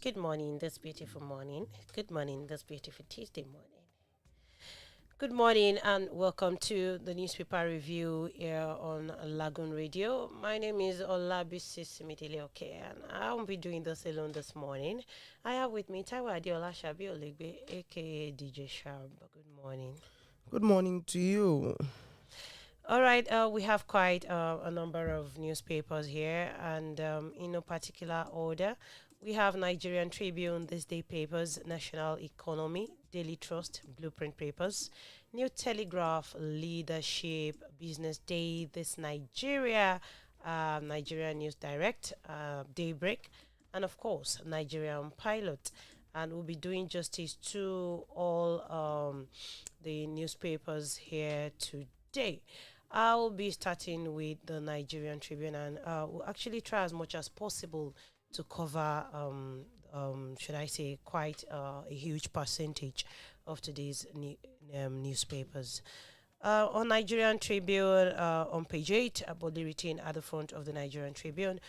Good morning, this beautiful morning. Good morning, this beautiful Tuesday morning. Good morning and welcome to the newspaper review here on Lagoon Radio. My name is Olabisi Simitileoke and I won't be doing this alone this morning. I have with me Taiwa Adeola Shabi Olegbe, aka DJ Sharp. Good morning. Good morning to you. All right, we have quite a number of newspapers here, and in no particular order, we have Nigerian Tribune, This Day Papers, National Economy, Daily Trust, Blueprint Papers, New Telegraph, Leadership, Business Day, This Nigeria, Nigeria News Direct, Daybreak, and of course, Nigerian Pilot. And we'll be doing justice to all the newspapers here today. I'll be starting with the Nigerian Tribune and we'll actually try as much as possible to cover, should I say, quite a huge percentage of today's newspapers. On Nigerian Tribune, on page 8, boldly written at the front of the Nigerian Tribune,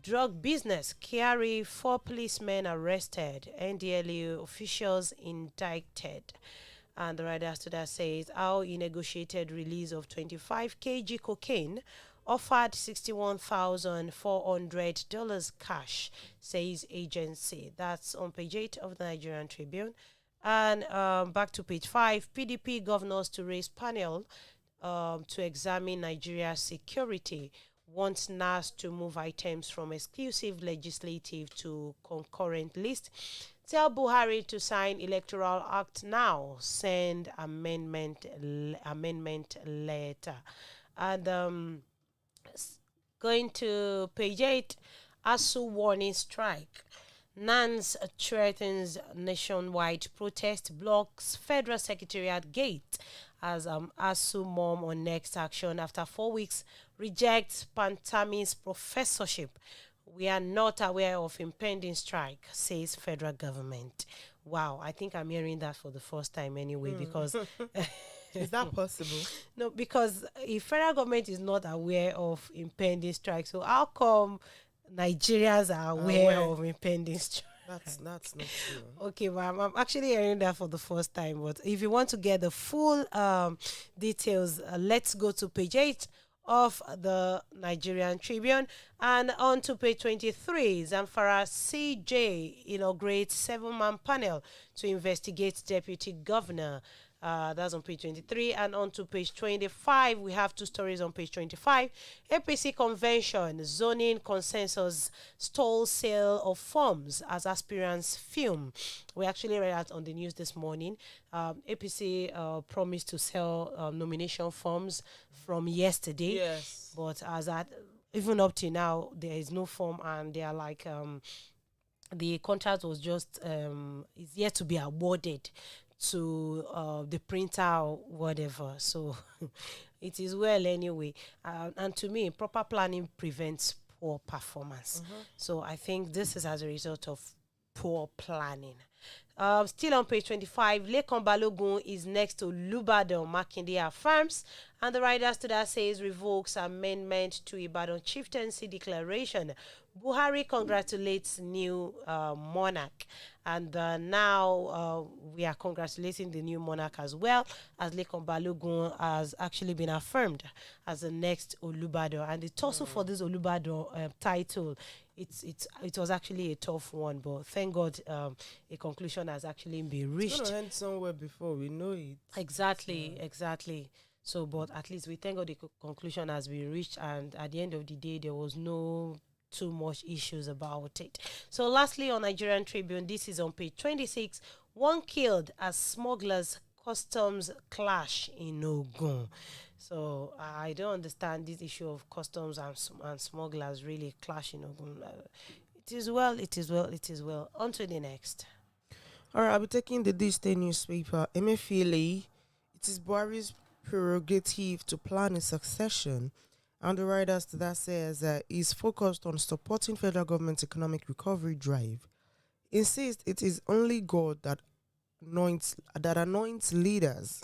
drug business, carry 4 policemen arrested, NDLEA officials indicted. And the writer to that says, how he negotiated release of 25 kg cocaine, offered $61,400 cash, says agency. That's on page 8 of the Nigerian Tribune. And back to page 5, PDP governors to raise panel to examine Nigeria's security, wants NAS to move items from exclusive legislative to concurrent list. Tell Buhari to sign Electoral Act now. Send amendment letter. And going to page 8, ASU warning strike. NANS threatens nationwide protest, blocks Federal Secretariat gate as ASU mom on next action after 4 weeks rejects Pantami's professorship. We are not aware of impending strike, says federal government. Wow, I think I'm hearing that for the first time anyway because... Is that possible? No, because if federal government is not aware of impending strike, so how come Nigerians are aware of impending strike? That's not true. Okay, well, I'm actually hearing that for the first time. But if you want to get the full details, let's go to page 8 of the Nigerian Tribune and on to page 23. Zamfara CJ inaugurates 7-man panel to investigate deputy governor. That's on page 23. And on to page 25, we have 2 stories on page 25. APC convention, zoning consensus, stall sale of forms as aspirants film. We actually read that on the news this morning. APC promised to sell nomination forms from yesterday. Yes. But as at even up to now, there is no form, and they are like the contract was just is yet to be awarded to the printer or whatever. So it is well anyway. And to me, proper planning prevents poor performance. So I think this is as a result of poor planning. Still on page 25, Lekan Balogun is next to Lubadon, Makinde affirms, and the writer to that says revokes amendment to Ibadan chieftaincy declaration. Buhari congratulates new monarch, and now we are congratulating the new monarch as well, as Lekan Balogun has actually been affirmed as the next Olubadan, and the tussle for this Olubadan title. It was actually a tough one, but thank God a conclusion has actually been reached. It's going to end somewhere before we know it. Exactly. So, but at least we thank God the conclusion has been reached, and at the end of the day, there was no too much issues about it. So, lastly, on Nigerian Tribune, this is on page 26. 1 killed as smugglers customs clash in Ogun. So I don't understand this issue of customs and smugglers really clashing. It is well. On to the next. All right, I'll be taking the This Day newspaper. Emefiele, it is Buhari's prerogative to plan a succession. And the writers to that says he's focused on supporting federal government's economic recovery drive. Insists it is only God that anoints leaders.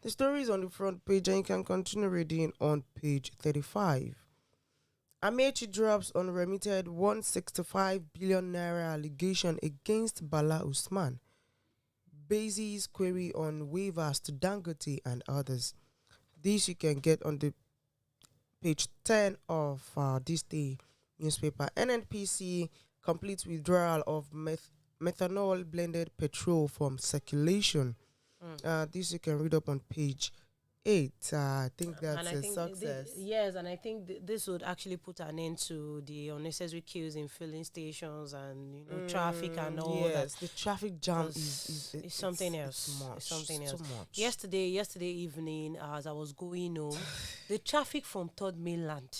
The story is on the front page and you can continue reading on page 35. Amechi drops unremitted 165 billion naira allegation against Bala Usman. Basis query on waivers to Dangote and others. This you can get on the page 10 of this day newspaper. NNPC complete withdrawal of methanol blended petrol from circulation. This you can read up on page 8. I think that's a success. Yes, and I think this would actually put an end to the unnecessary queues in filling stations and traffic and all that. Yes, the traffic jam is something else. It's something else. Too much. Yesterday evening, as I was going home, the traffic from Third Mainland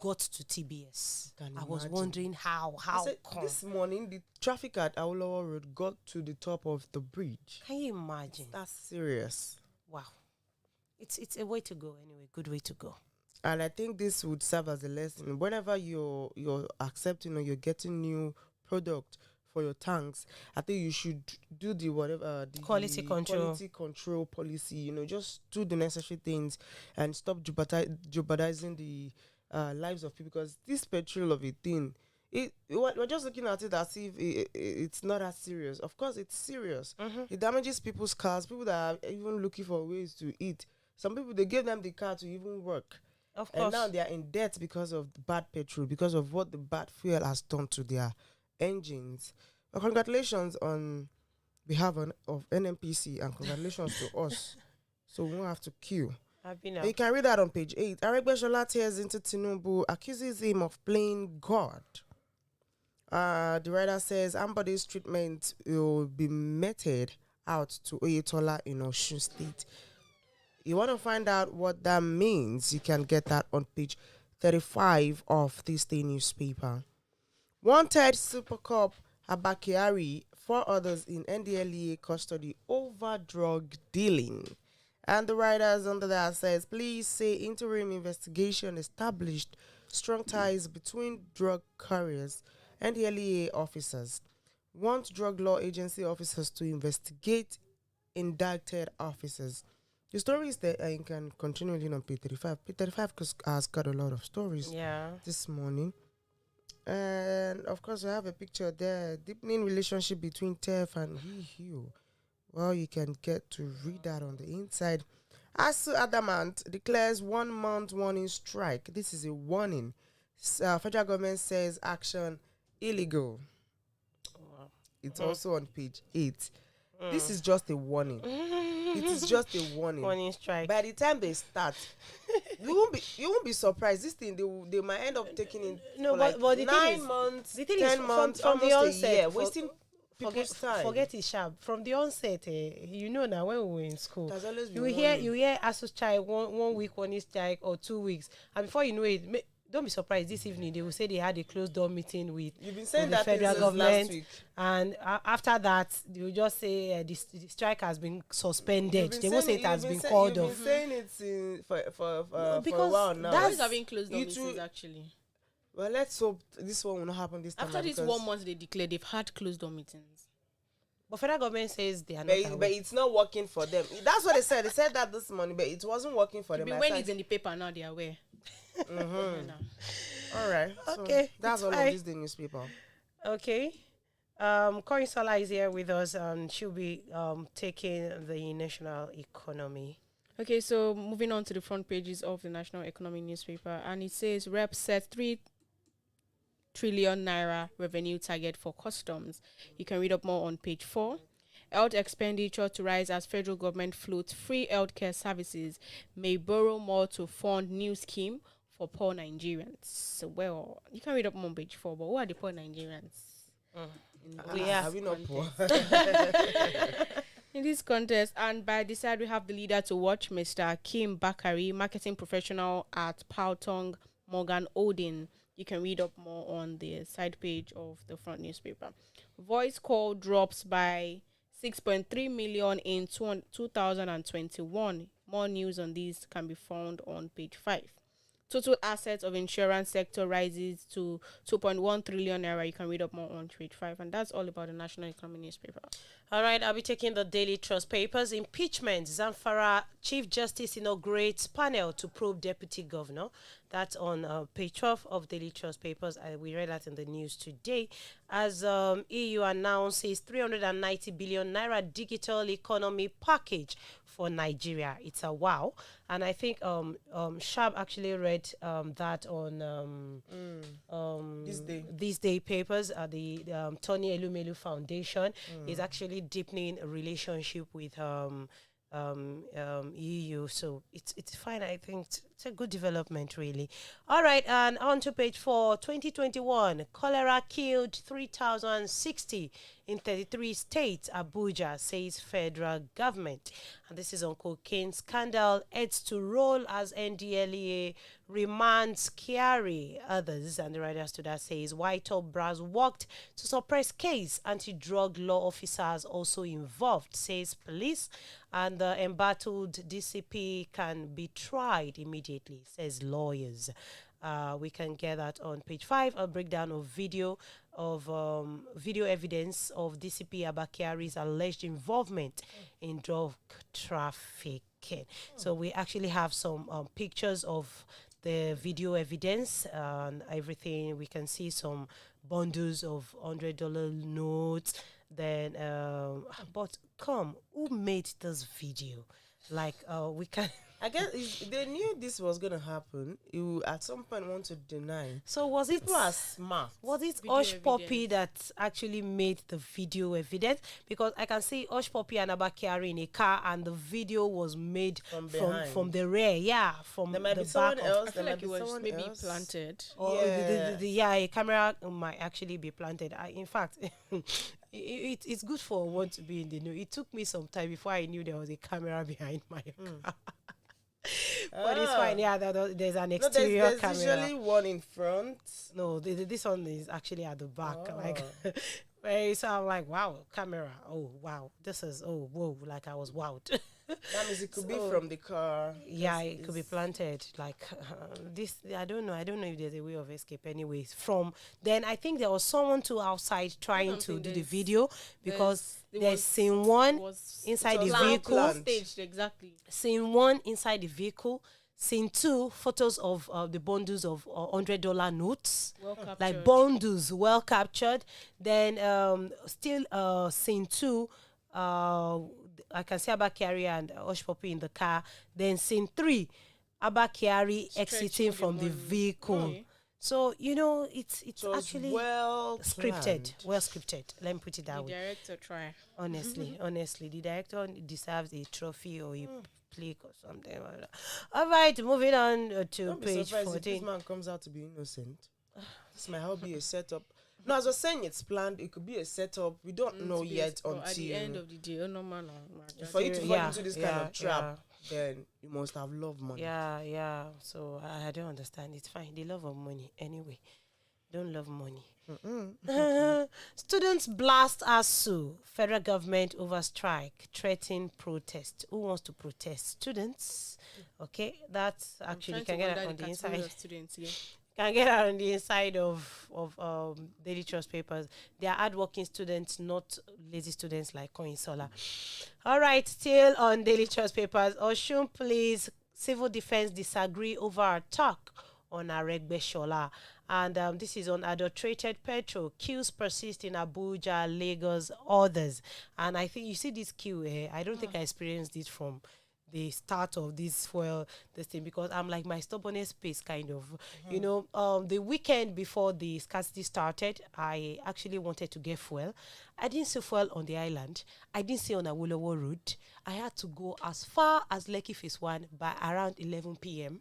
got to TBS. I was wondering how come. This morning the traffic at Awolowo Road got to the top of the bridge. Can you imagine? That's serious. Wow. It's a way to go anyway. Good way to go. And I think this would serve as a lesson. Whenever you're accepting or you're getting new product for your tanks, I think you should do the quality control policy. Just do the necessary things and stop jeopardizing the lives of people, because this petrol of a thing, we're just looking at it as if it's not as serious. Of course, it's serious. It damages people's cars, people that are even looking for ways to eat. Some people, they give them the car to even work. Of course. And now they are in debt because of the bad petrol, because of what the bad fuel has done to their engines. Well, congratulations on behalf of NMPC and congratulations to us. So we won't have to queue. You can read that on page 8. Aregbesola tears into Tinubu, accuses him of playing God. The writer says Ambody's treatment will be meted out to Oyetola in Osun State. You want to find out what that means, you can get that on page 35 of this day newspaper. Wanted Super Cup Abakiari, 4 others in NDLEA custody over drug dealing. And the writers under that says, please say interim investigation established strong ties between drug carriers and NDLEA officers. Want drug law agency officers to investigate indicted officers. The story is there, and you can continue reading on page 35. Page 35 has got a lot of stories this morning. And of course, we have a picture there, deepening relationship between TEF and Hugh. Well, you can get to read that on the inside. ASU Adamant declares 1 month warning strike. This is a warning. Federal government says action illegal. It's also on page 8. This is just a warning. It is just a warning. Warning strike. By the time they start, you won't be surprised. This thing they might end up taking in but the 9 months, the thing 10 months, from the onset, a year, wasting people's time. Forget it sharp. From the onset, now when we were in school, you hear ASU strike 1 week, 1 strike or 2 weeks, and before you know it. Don't be surprised this evening they will say they had a closed door meeting with the federal government, last week. And after that they will just say the strike has been suspended. They won't say it has been called off. You've been saying it for a while now. That's having closed door meetings actually. Well, let's hope this one will not happen this time. After this 1 month they declared they've had closed door meetings. But federal government says they are not. But it's not working for them. That's what they said. They said that this morning, but it wasn't working for them. When it's in the paper now, they are aware. All right. Okay. So that's all of this the newspaper. Okay. Koinsola is here with us, and she'll be taking the national economy. Okay, so moving on to the front pages of the national economy newspaper, and it says Rev'd set 3 trillion naira revenue target for customs. You can read up more on page 4. Health expenditure to rise as federal government floats free healthcare services, may borrow more to fund new scheme for poor Nigerians. So, well, you can read up more on page 4, but who are the poor Nigerians? Are we not poor? In this contest, and by this side we have the leader to watch, Mr. Kim Bakari, marketing professional at Powtong Morgan Odin. You can read up more on the side page of the front newspaper. Voice call drops by 6.3 million in 2021. More news on this can be found on page 5. Total assets of insurance sector rises to 2.1 trillion naira. You can read up more on page 5. And that's all about the national economy newspaper. All right, I'll be taking the Daily Trust papers. Impeachment. Zamfara Chief Justice inaugurates panel to probe Deputy Governor. That's on page 12 of Daily Trust Papers. We read that in the news today. As EU announces 390 billion naira digital economy package for Nigeria. It's a wow. And I think Sharp actually read that on these day papers. The Tony Elumelu Foundation is actually deepening a relationship with EU, so it's fine. I think it's a good development, really. All right, and on to page 4. 2021, cholera killed 3,060 in 33 states. Abuja, says federal government. And this is on cocaine scandal. Heads to roll as NDLEA remands Kyari. Others, and the writers to that says White Top Brass worked to suppress case. Anti-drug law officers also involved, says police. And the embattled DCP can be tried immediately, says lawyers. We can get that on page 5. A breakdown of video evidence of DCP Abakiari's alleged involvement in drug trafficking. So we actually have some pictures of the video evidence and everything. We can see some bundles of $100 notes. Then, but who made this video? Like, we can. I guess they knew this was gonna happen. You at some point want to deny. So was it? People are smart. Was it Video Osh Poppy evidence. that actually made the video evidence? Because I can see Osh Poppy and Abakiari in a car, and the video was made from the rear. Yeah, from There might the be someone back else. I feel There like it might be was someone maybe else. planted. Or a camera might actually be planted. In fact, it's good for one to be in the news. It took me some time before I knew there was a camera behind my car. But it's fine. Yeah, there's an exterior there's camera. usually one in front. No, this one is actually at the back. Oh. Like, so I'm like, wow, camera. Oh, wow. This is, oh, whoa. Like, I was wowed. That means it could be So, from the car. Yeah, it could be planted. Like, this, I don't know if there's a way of escape anyways. From then, I think there was someone too outside trying to do the video because there's scene one inside the vehicle. Staged, exactly. Scene 1 inside the vehicle. Scene 2, photos of the bundles of $100 notes. Well captured. Like bundles, well captured. Then still scene 2, I can see Abakiari and Osh Poppy in the car. Then scene 3, Abakiari exiting from the vehicle. Okay. So, it's actually well scripted. planned. Well scripted. Let me put it that The way. director try. Honestly, the director deserves a trophy or a plaque or something like that. All right, moving on to Don't be page surprised if this 14. man comes out to be innocent. This might help be a setup. No, as I was saying, it's planned. It could be a setup. We don't know yet until at the end of the day. Oh no man, for you to fall Yeah, into this kind yeah, of trap, then you must have love money. Yeah. So I don't understand. It's fine. They love of money anyway. Don't love money. Students blast ASU. Federal government over strike. Threaten protest. Who wants to protest? Students. Okay, that's actually can get it on the inside. Students, yeah. Can get out on the inside of Daily Trust Papers. They are hardworking students, not lazy students like Koinsola. All right, still on Daily Trust Papers. Oshun Police Civil Defense disagree over attack on Rev'd Shola. And this is on adulterated petrol. Queues persist in Abuja, Lagos, others. And I think you see this queue here. I don't think I experienced it from the start of this thing, because I'm like my stubbornness pace kind of. The weekend before the scarcity started, I actually wanted to get fuel. I didn't see fuel on the island. I didn't see on Awolowo Road. I had to go as far as Lekki Phase 1 by around 11 p.m.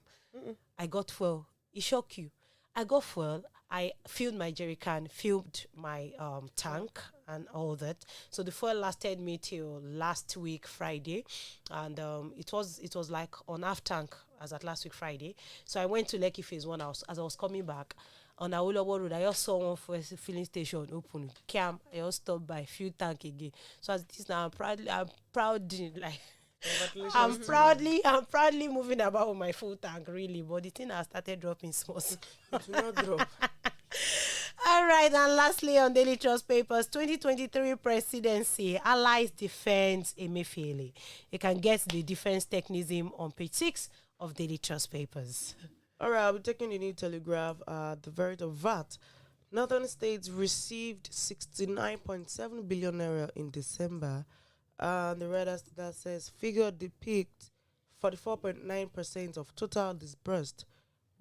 I got fuel. It shocked you. I got fuel. I filled my jerry can, filled my tank and all that. So the fuel lasted me till last week Friday, and it was like on half tank as at last week Friday. So I went to Lekki Phase 1 as I was coming back on Awolowo Road. I just saw one for a filling station open. I just stopped by fuel tank again. So as it is now, I'm proud like. I'm proudly moving about with my full tank, really, but the thing has started dropping small. It will not drop. All right, and lastly on Daily Trust Papers, 2023 presidency, allies defense Emefiele. You can get the defense technism on page 6 of Daily Trust Papers. All right, I'll be taking the New Telegraph. The verdict of VAT. Northern states received 69.7 billion naira in December. The reader that says figure depict 44.9% of total disbursed,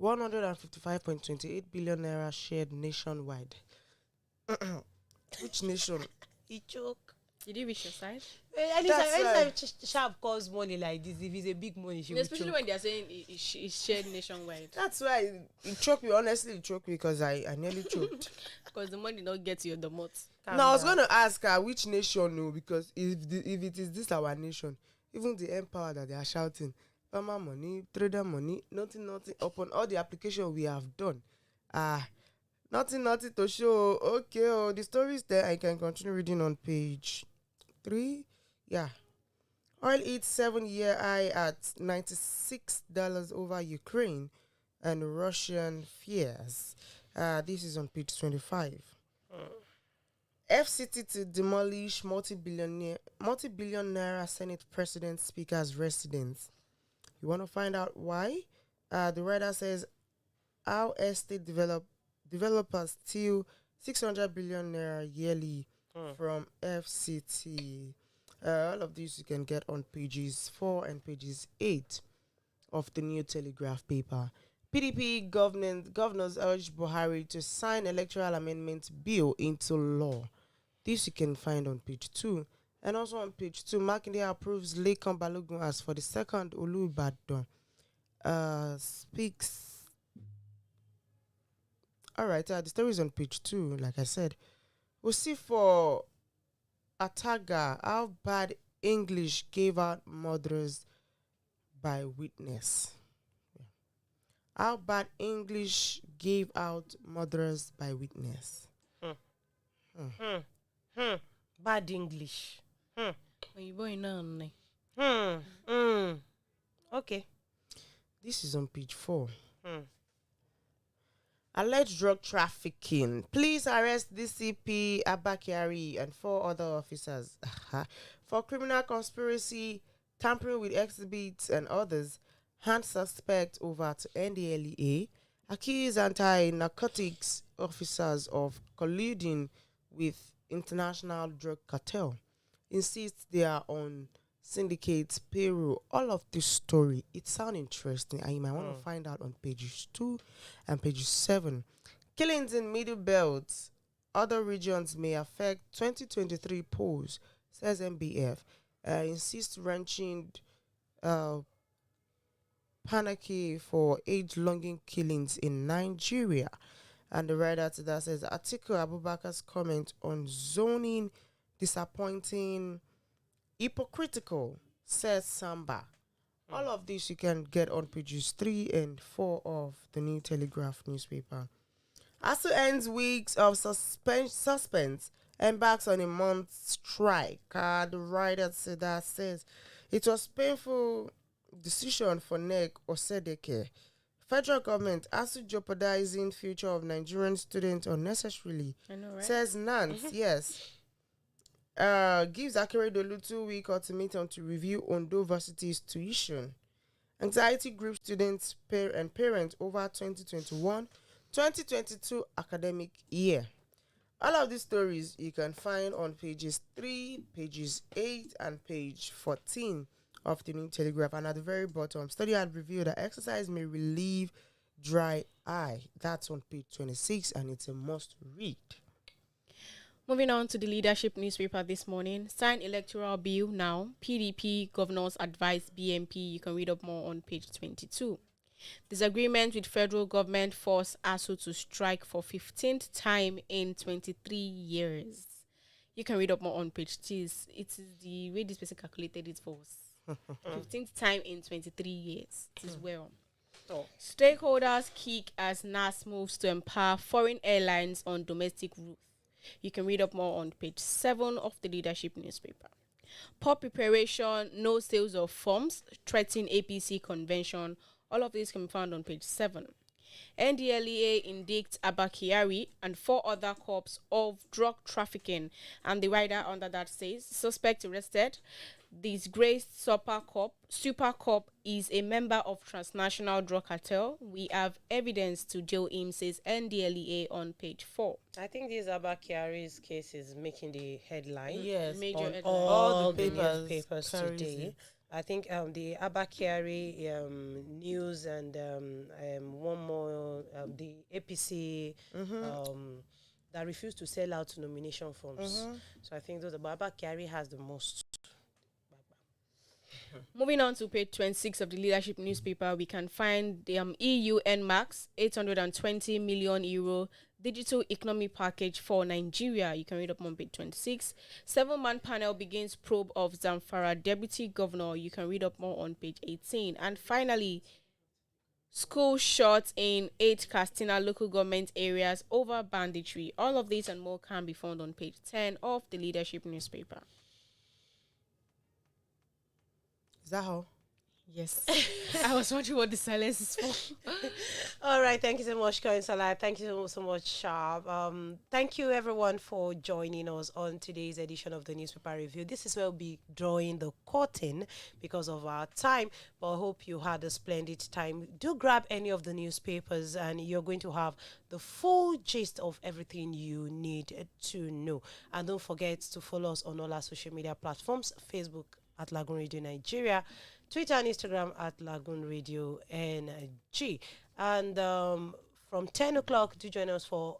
155.28 billion naira shared nationwide. Which nation? He choke. Did you reach your side? Anytime Sharp calls money like this, if it's a big money, she will Especially choke. when they are saying it's shared nationwide. That's why it choked me. Honestly, it choked me because I nearly choked. Because the money don't get you the most. Calm Now I was down. going to ask her which nation, no, because if it is this our nation, even the empower that they are shouting, farmer money, trader money, nothing upon all the application we have done. Nothing to show. Okay, the story is there. I can continue reading on page 3. Yeah. Oil hits 7-year high at $96 over Ukraine and Russian fears. This is on page 25. FCT to demolish multi-billion naira Senate President Speaker's residence. You want to find out why? The writer says how estate developers steal 600 billion naira yearly from FCT. All of these you can get on pages 4 and pages 8 of the New Telegraph paper. PDP governors urged Buhari to sign electoral amendment bill into law. This you can find on page 2. And also on page 2, Makinde approves Lekan Balogun as for the second Olubadan. Speaks. Alright, the story is on page 2, like I said. We'll see for Ataga how bad English gave out mothers by witness. How bad English gave out mothers by witness. Bad English. When you boy none. Okay. This is on page 4. Alleged drug trafficking. Please arrest DCP Abakari and 4 other officers for criminal conspiracy, tampering with exhibits and others. Hand suspect over to NDLEA. Accuse anti-narcotics officers of colluding with international drug cartel. Insists they are on syndicates payroll. All of this story, it sounds interesting and you might want to find out on pages 2 and pages 7. Killings in Middle Belt, other regions may affect 2023 polls, says MBF. Insists wrenching panicky for age-longing killings in Nigeria. And the writer to that says Atiku Abubakar's comment on zoning disappointing, hypocritical, says Samba. All of this you can get on pages 3 and 4 of the New Telegraph newspaper. ASU ends weeks of suspense, embarks on a month's strike. The writer to that says it was painful decision for NEC Osedeke. Federal government ASU jeopardizing future of Nigerian students unnecessarily. I know, right? Says Nance, yes. Gives Akeredolu 2-week ultimatum to review Ondo Varsity's tuition. Anxiety group students and parents over 2021-2022 academic year. All of these stories you can find on pages 3, pages 8, and page 14 of the New Telegraph. And at the very bottom, study had revealed that exercise may relieve dry eye. That's on page 26, and it's a must read. Moving on to the leadership newspaper this morning. Sign electoral bill now. PDP governors advise BMP. You can read up more on page 22. Disagreement with federal government force ASU to strike for 15th time in 23 years. You can read up more on page 2. It is the way this person calculated it for us. 15th time in 23 years. It is well. Stakeholders kick as NAS moves to empower foreign airlines on domestic routes. You can read up more on page 7 of the leadership newspaper. Poor preparation, no sales of forms, threatening APC convention. All of these can be found on page 7. NDLEA indicts Abakiari and 4 other cops of drug trafficking. And the rider under that says, suspect arrested, disgraced super cop is a member of transnational drug cartel. We have evidence to jail him, says NDLEA on page 4. I think this Abba Kyari's case is making the headline. Yes, Major on headline. all the papers newspapers carries today. it. I think the Abba Kyari news and one more the APC that refused to sell out nomination forms. So I think those Abba Kyari has the most. Moving on to page 26 of the leadership newspaper, we can find the EU NMAX 820 million euro digital economy package for Nigeria. You can read up on page 26. 7-man panel begins probe of Zamfara deputy governor. You can read up more on page 18. And finally, school shot in 8 Castina local government areas over banditry. All of these and more can be found on page 10 of the leadership newspaper. Is that how? Yes. I was wondering what the silence is for. All right, thank you so much, Corinne Salah. Thank you so much, Sharp. Thank you, everyone, for joining us on today's edition of the Newspaper Review. This is where we'll be drawing the curtain because of our time, but I hope you had a splendid time. Do grab any of the newspapers, and you're going to have the full gist of everything you need to know. And don't forget to follow us on all our social media platforms, Facebook at Lagoon Radio Nigeria, Twitter and Instagram at Lagoonradio.Ng. And from 10 o'clock, do join us for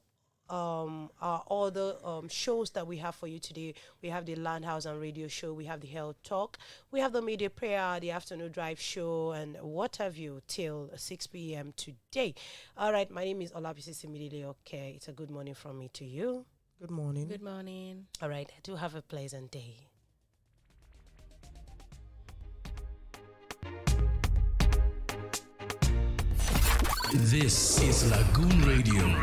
our other shows that we have for you today. We have the Land House and Radio Show. We have the Health Talk. We have the Media Prayer, the Afternoon Drive Show, and what have you till 6 p.m. today. All right, my name is Olabisi Similile. Okay, it's a good morning from me to you. Good morning. Good morning. All right, do have a pleasant day. This is Lagoon Radio.